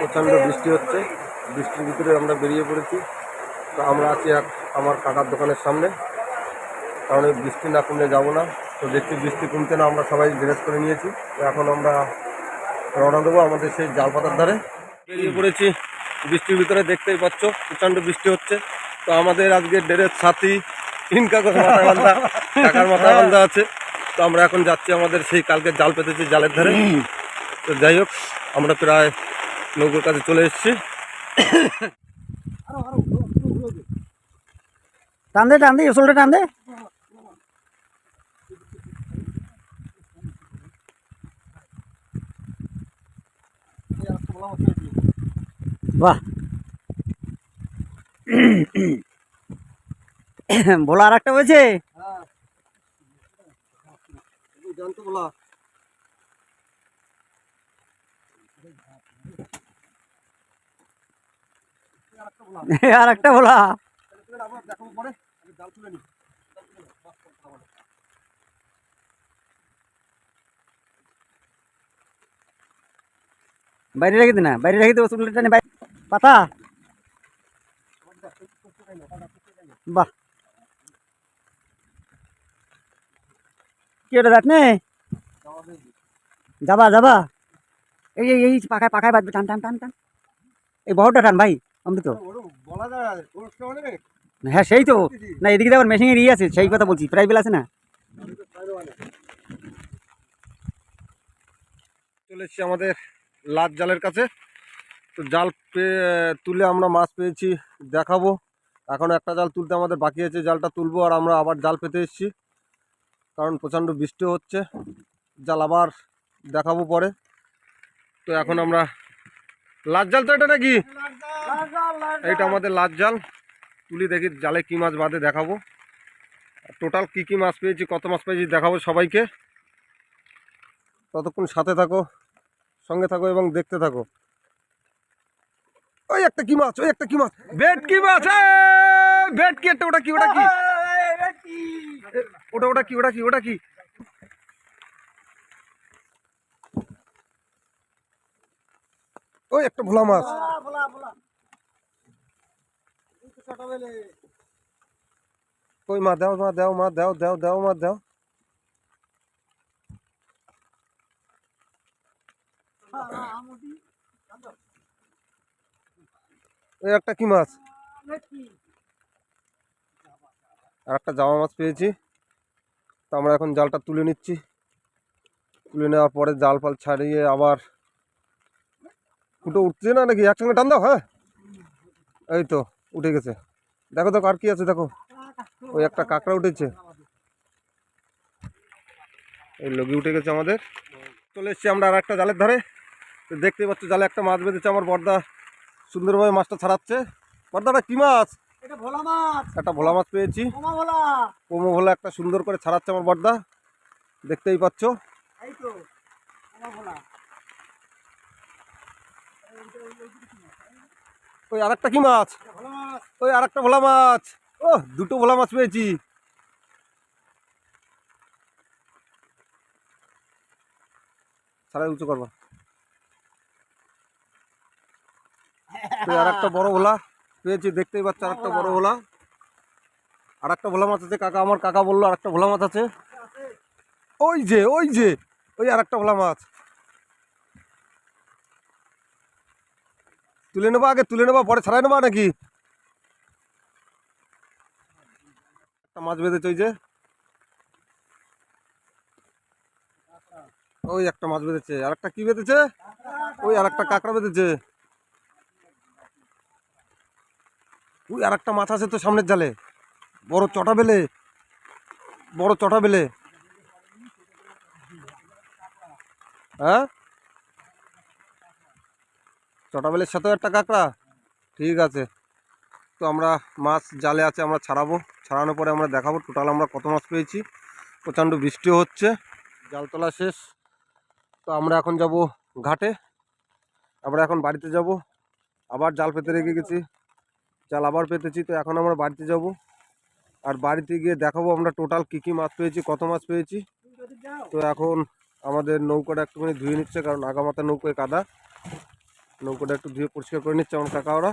প্রচণ্ড বৃষ্টি হচ্ছে, বৃষ্টির ভিতরে আমরা বেরিয়ে পড়েছি। তো আমরা আছি আমার কাকার দোকানের সামনে, কারণ এই বৃষ্টি না কমলে যাবো না। তো দেখছি বৃষ্টি কমতে না, আমরা সবাই ড্রেস করে নিয়েছি। তো এখন আমরা রওনা দেবো আমাদের সেই জাল পাতার ধারে। বেরিয়ে পড়েছি বৃষ্টির ভিতরে, দেখতেই পাচ্ছ প্রচণ্ড বৃষ্টি হচ্ছে। তো আমাদের আজকে ড্রেস সাথী কাকার মাথায় বান্ধা, কাকার মাথায় বান্ধা আছে। তো আমরা এখন যাচ্ছি আমাদের সেই কালকে জাল পেতেছি জালের ধারে। তো যাই হোক, আমরা প্রায় নৌকোর কাছে চলে এসেছি। টান দে টান দে, আসলটা টান দে। বাহ, ভোলা আর একটা হয়েছে। জানতো বলা আর একটা ভোলা। দেখাবো পরে, জাল তুলে নি। বাইরে রেখে দে না, বাইরে রেখে দেবো চুলটা টানে পাতা। বাহ, কি ওটা দেখ নে, যাবা যাবা। এই এই এই পাখায় পাখায় বাঁধবে, টান টান টান টান। এই বড়টা টান ভাই, অমৃত। হ্যাঁ সেই তো, না এদিকে তো আবার মেশিনের ইয়ে আছে, সেই কথা বলছি, প্রায় বেল আছে না। চলে এসেছি আমাদের লাট জালের কাছে। তো জাল তুলে আমরা মাছ পেয়েছি, দেখাবো। এখন একটা জাল তুলতে আমাদের বাকি আছে, জালটা তুলবো আর আমরা আবার জাল পেতে এসেছি, কারণ প্রচণ্ড বৃষ্টি হচ্ছে। জাল আবার দেখাবো পরে। তো এখন আমরা লাট জাল, তো এটা নাকি এইটা আমাদের লাট জাল তুলি, দেখি জালে কি মাছ বাঁধে দেখাবো। টোটাল কি কি মাছ পেয়েছি, কত মাছ পেয়েছি দেখাবো সবাইকে। ততক্ষণ সাথে থাকো, সঙ্গে থাকো এবং দেখতে থাকো। ওই একটা কি মাছ, ওই একটা কি মাছ, ভেটকি মাছ। ভেটকি একটা, ওটা কি, ওটা কি, ওটা ওটা কি, ওটা কি, ওটা কি? ওই একটা ভোলা মাছ। ওই মা দাও, মা দাও, মা দাও, দাও দাও, মা দাও। ওই একটা কি মাছ, আর একটা জামা মাছ পেয়েছি। তো আমরা এখন জালটা তুলে নিচ্ছি। তুলে নেওয়ার পরে জাল ফাল ছাড়িয়ে আবার ফুটো উঠছে না নাকি, একসঙ্গে টান দাও। হ্যাঁ এই তো উঠে গেছে, দেখো দেখো আর কি আছে দেখো। ওই একটা কাঁকড়া উঠেছে, এই লগি উঠে গেছে আমাদের। চলে এসছি আমরা আর একটা জালের ধারে। তো দেখতেই পাচ্ছ জালে একটা মাছ বেঁধেছে, আমার বর্দা সুন্দরভাবে মাছটা ছাড়াচ্ছে। বর্দাটা কি মাছ? এটা ভোলা মাছ, একটা ভোলা মাছ পেয়েছি, পোমো ভোলা একটা সুন্দর করে ছাড়াচ্ছে আমার বর্দা, দেখতেই পাচ্ছ। এই তো ভোলা। ওই আরেকটা কি মাছ, ওই আরেকটা ভোলা মাছ। ও দুটো ভোলা মাছ পেয়েছি। ছাড়াই উঁচু করবা। আর একটা বড় ভোলা পেয়েছি, দেখতেই পাচ্ছ আর একটা বড় ভোলা। আর একটা ভোলা মাছ আছে, কাকা আমার কাকা বললো আর একটা ভোলা মাছ আছে। ওই যে ওই যে ওই আর একটা ভোলা মাছ। তুলে নেবা, আগে তুলে নেবা পরে ছাড়াই নেবা নাকি? একটা মাছ বেঁধেছে, ওই যে ওই একটা মাছ বেঁধেছে, আর একটা কি বেঁধেছে, ওই আর একটা কাঁকড়া বেঁধেছে। ওই আর একটা মাছ আছে তো সামনের জালে, বড় চটা বেলে, বড় চটা বেলে। হ্যাঁ চটা বেলের সাথেও একটা কাঁকড়া, ঠিক আছে। তো আমরা মাছ জালে আছে, আমরা ছাড়াবো, ছাড়ানোর পরে আমরা দেখাবো টোটাল আমরা কত মাছ পেয়েছি। প্রচণ্ড বৃষ্টিও হচ্ছে, জাল তোলা শেষ। তো আমরা এখন যাব ঘাটে, আমরা এখন বাড়িতে যাব। আবার জাল পেতে রেখে গেছি, জাল আবার পেতেছি। তো এখন আমরা বাড়িতে যাব, আর বাড়িতে গিয়ে দেখাবো আমরা টোটাল কী কী মাছ পেয়েছি, কত মাছ পেয়েছি। তো এখন আমাদের নৌকাটা একটুখানি ধুয়ে নিচ্ছে, কারণ আগামাথা নৌকায় কাদা। নৌকোটা একটু ধুয়ে পরিষ্কার করে নিচ্ছে আমার কাকা ওরা।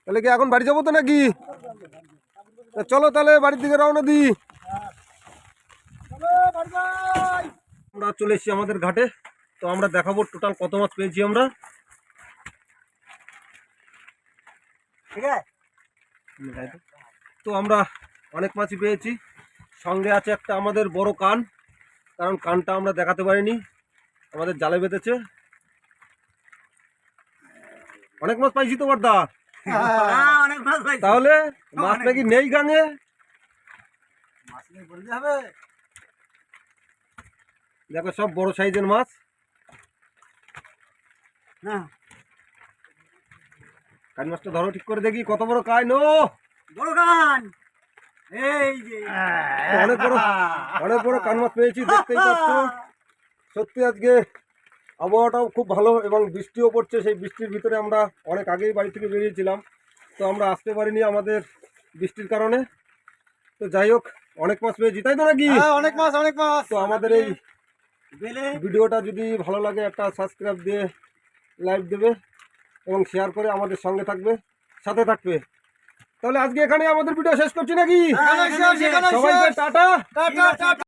তাহলে কি এখন বাড়ি যাবো তো নাকি? তা চলো তাহলে বাড়ির দিকে রওনা দিই। আমরা চলে এসেছি আমাদের ঘাটে। তো আমরা দেখাবো টোটাল কত মাছ পেয়েছি আমরা। ঠিক আছে। তো আমরা অনেক মাছই পেয়েছি। সঙ্গে আছে একটা আমাদের বড় কান, কারণ কানটা আমরা দেখাতে পারিনি, আমাদের জালে বেঁধেছে। অনেক মাছ পাইছি তো বড়দা। অনেক মাছ পাইছি। তাহলে মাছ নাকি নেই গাঙে? মাছ নিয়ে বলতে হবে। দেখো সব বড় সাইজের মাছ। না কান মাছটা ধরো ঠিক করে দেখি কত বড় কান। ও বড় গান, এই যে অনেক বড় কান মাছ পেয়েছি, দেখতেই পাচ্ছ। সত্যি আজকে আবহাওয়াটাও খুব ভালো এবং বৃষ্টিও পড়ছে। সেই বৃষ্টির ভিতরে আমরা অনেক আগেই বাড়ি থেকে বেরিয়েছিলাম, তো আমরা আসতে পারিনি আমাদের বৃষ্টির কারণে। তো যাই হোক, অনেক মাছ পেয়েছি, তাই তো নাকি? অনেক মাছ, অনেক মাছ। তো আমাদের এই ভিডিওটা যদি ভালো লাগে একটা সাবস্ক্রাইব দিয়ে লাইক দেবে এবং শেয়ার করে আমাদের সঙ্গে থাকবে, সাথে থাকবে। তাহলে আজকে এখানে আমাদের ভিডিও শেষ করছি নাকি? সবাইকে টাটা।